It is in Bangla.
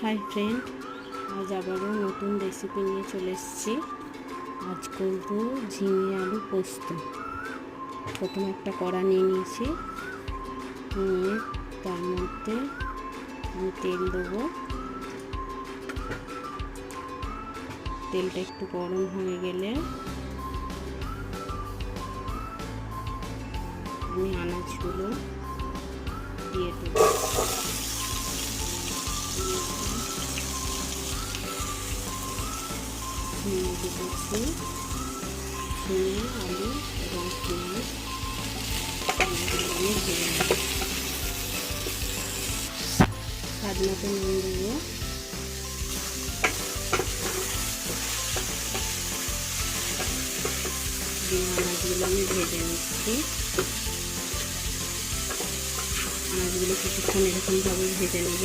হাই ফ্রেন্ড, আজ আবারও নতুন রেসিপি নিয়ে চলে এসেছি। আজ করব ঝিঙে আলু পোস্ত। প্রথমে একটা কড়া নিয়ে নিয়েছি, নিয়ে তার মধ্যে আমি তেল দেবো। তেলটা একটু গরম হয়ে গেলে আমি আনাজগুলো দিয়ে দেবো। ঝিঙে দিয়েছি, ঝিঙে আলু এবং পেঁয়াজ আমি ভেজে নেব। স্বাদ মতো নুন দেবো। আনাজগুলো আমি ভেজে নিচ্ছি। আনাজগুলো কিছুক্ষণ এরকমভাবে ভেজে নেব।